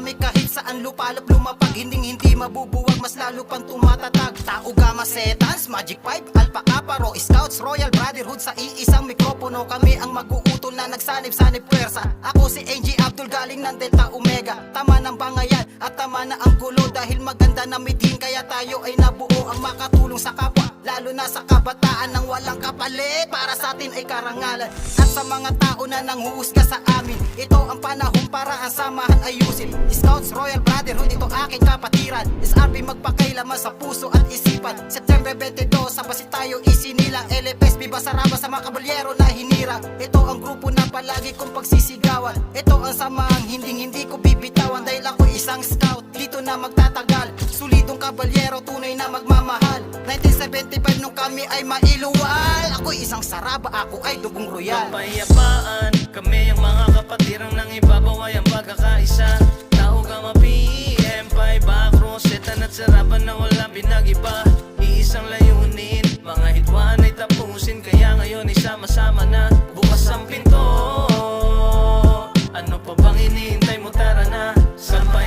kami kahit saan lupalop lumapag. Hindi mabubuwag, mas lalo pang tumatatag. Tao Gamma Setans, Magic 5, Alpha Kappa, Raw Scouts, Royal Brotherhood. Sa iisang mikropono kami ang mag-uutol na nagsanib-sanib pwersa. Ako si Angie Abdul galing ng Delta Omega. Tama ng bangayan at tama na ang gulo. Dahil maganda na midhin kaya tayo ay nabuo ang makatulong sa kapwa, lalo na sa kabataan nang walang kapalit. Para sa atin ay karangalan. At sa mga tao na nanghuhusga sa amin, ito ang panahon para ang samahan ayusin. Scouts, Royal Brotherhood, ito aking kapatiran. SRP magpakailaman sa puso at isipan. September 22, sa basi tayo isinilang. LFS, Viva Saraba sa mga kabalyero na hinira. Ito ang grupo na palagi kong pagsisigawan. Ito ang samahang hindi ko bibitawan. Dahil ako isang scout, dito na magtatagal. Solidong kabalyero, tunay na magmamahal. 1975 nung kami ay mailuwal. Ako'y isang Saraba, ako ay Dugong Royal. Kapayapaan, kami ang mga kapatirang nang ibabaw ay ang pagkakaisa. Tao Gamma PM5, Acro, Setan at Saraban na walang pinag-iba. Iisang layunin, mga hitwaan ay tapusin. Kaya ngayon ay sama-sama na